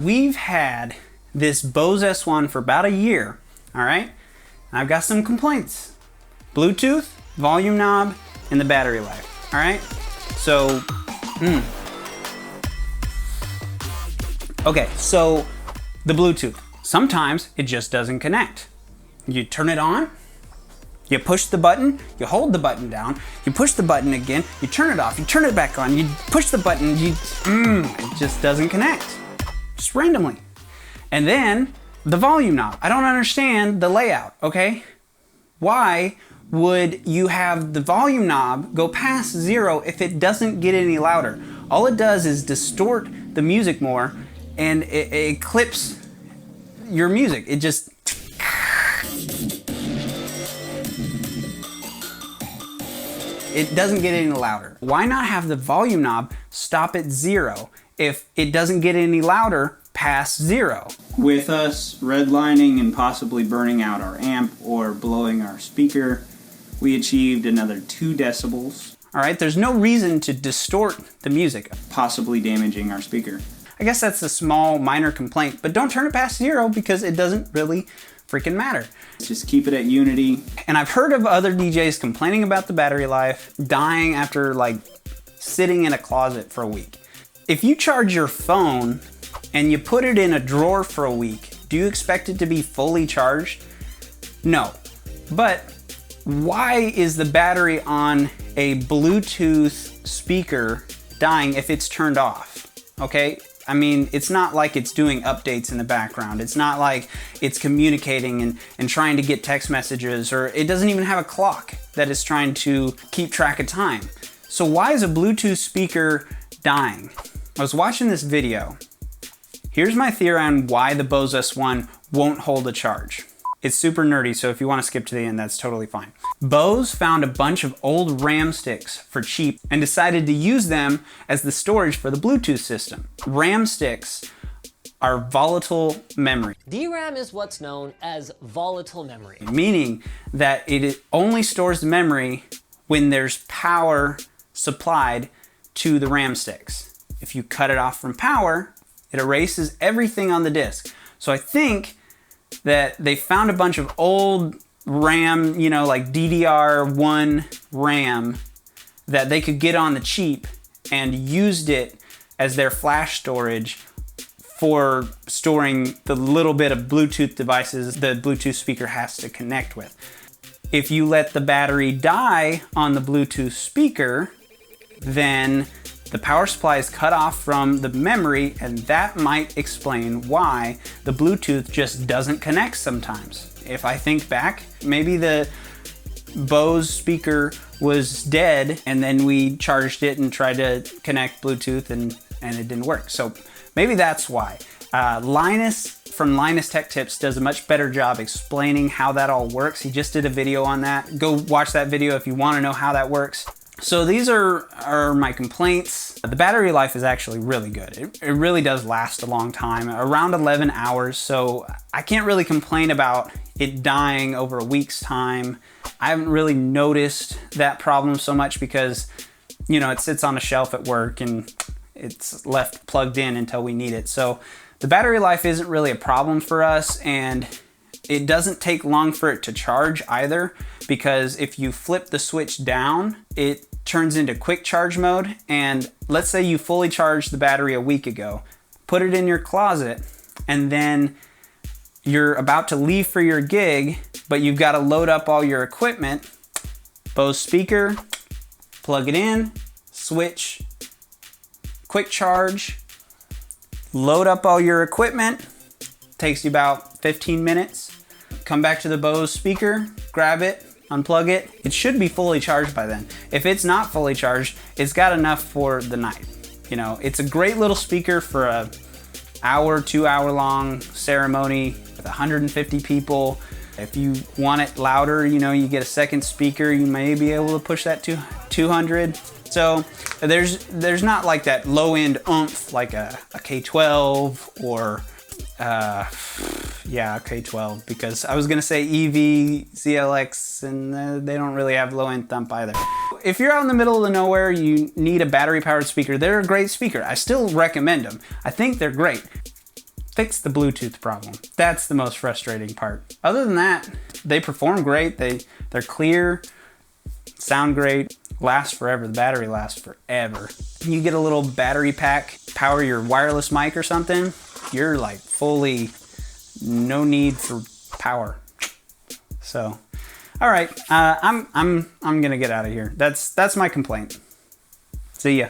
We've had this Bose S1 for about a year, all right? I've got some complaints. Bluetooth, volume knob, and the battery life, all right? So, okay, so the Bluetooth. Sometimes it just doesn't connect. You turn it on, you push the button, you hold the button down, you push the button again, you turn it off, you turn it back on, you push the button, it just doesn't connect. Just randomly. And then the volume knob. I don't understand the layout, okay? Why would you have the volume knob go past 0 if it doesn't get any louder? All it does is distort the music more, and it clips your music. It just... it doesn't get any louder. Why not have the volume knob stop at 0 if it doesn't get any louder past 0? With us redlining and possibly burning out our amp or blowing our speaker, we achieved another 2 decibels. All right, there's no reason to distort the music, possibly damaging our speaker. I guess that's a small, minor complaint, but don't turn it past 0 because it doesn't really freaking matter. Just keep it at unity. And I've heard of other DJs complaining about the battery life, dying after like sitting in a closet for a week. If you charge your phone and you put it in a drawer for a week, do you expect it to be fully charged? No. But why is the battery on a Bluetooth speaker dying if it's turned off? Okay? I mean, it's not like it's doing updates in the background. It's not like it's communicating and trying to get text messages, or it doesn't even have a clock that is trying to keep track of time. So why is a Bluetooth speaker dying? I was watching this video. Here's my theory on why the Bose S1 won't hold a charge. It's super nerdy, so if you want to skip to the end, that's totally fine. Bose found a bunch of old RAM sticks for cheap and decided to use them as the storage for the Bluetooth system. RAM sticks are volatile memory. DRAM is what's known as volatile memory. Meaning that it only stores the memory when there's power supplied to the RAM sticks. If you cut it off from power, it erases everything on the disk. So I think that they found a bunch of old RAM, you know, like DDR1 RAM that they could get on the cheap and used it as their flash storage for storing the little bit of Bluetooth devices the Bluetooth speaker has to connect with. If you let the battery die on the Bluetooth speaker, then the power supply is cut off from the memory, and that might explain why the Bluetooth just doesn't connect sometimes. If I think back, maybe the Bose speaker was dead and then we charged it and tried to connect Bluetooth and it didn't work. So maybe that's why. Linus from Linus Tech Tips does a much better job explaining how that all works. He just did a video on that. Go watch that video if you want to know how that works. So these are my complaints. The battery life is actually really good. It really does last a long time, around 11 hours. So I can't really complain about it dying over a week's time. I haven't really noticed that problem so much because, you know, it sits on a shelf at work and it's left plugged in until we need it. So the battery life isn't really a problem for us, and it doesn't take long for it to charge either, because if you flip the switch down, it turns into quick charge mode. And let's say you fully charged the battery a week ago, put it in your closet, and then you're about to leave for your gig, but you've got to load up all your equipment. Bose speaker, plug it in, switch, quick charge, load up all your equipment, takes you about 15 minutes. Come back to the Bose speaker, grab it, unplug it. It should be fully charged by then. If it's not fully charged, it's got enough for the night. You know, it's a great little speaker for a hour, 2 hour long ceremony with 150 people. If you want it louder, you know, you get a second speaker, you may be able to push that to 200. So there's not like that low end oomph like a K12 or yeah, K12, because I was gonna say EV, ZLX, and they don't really have low end thump either. If you're out in the middle of nowhere, you need a battery powered speaker, they're a great speaker. I still recommend them. I think they're great. fix the Bluetooth problem. That's the most frustrating part. Other than that, they perform great. They're clear, sound great, last forever. The battery lasts forever. You get a little battery pack, power your wireless mic or something, you're like fully no need for power. So, all right, I'm gonna get out of here. That's my complaint. See ya.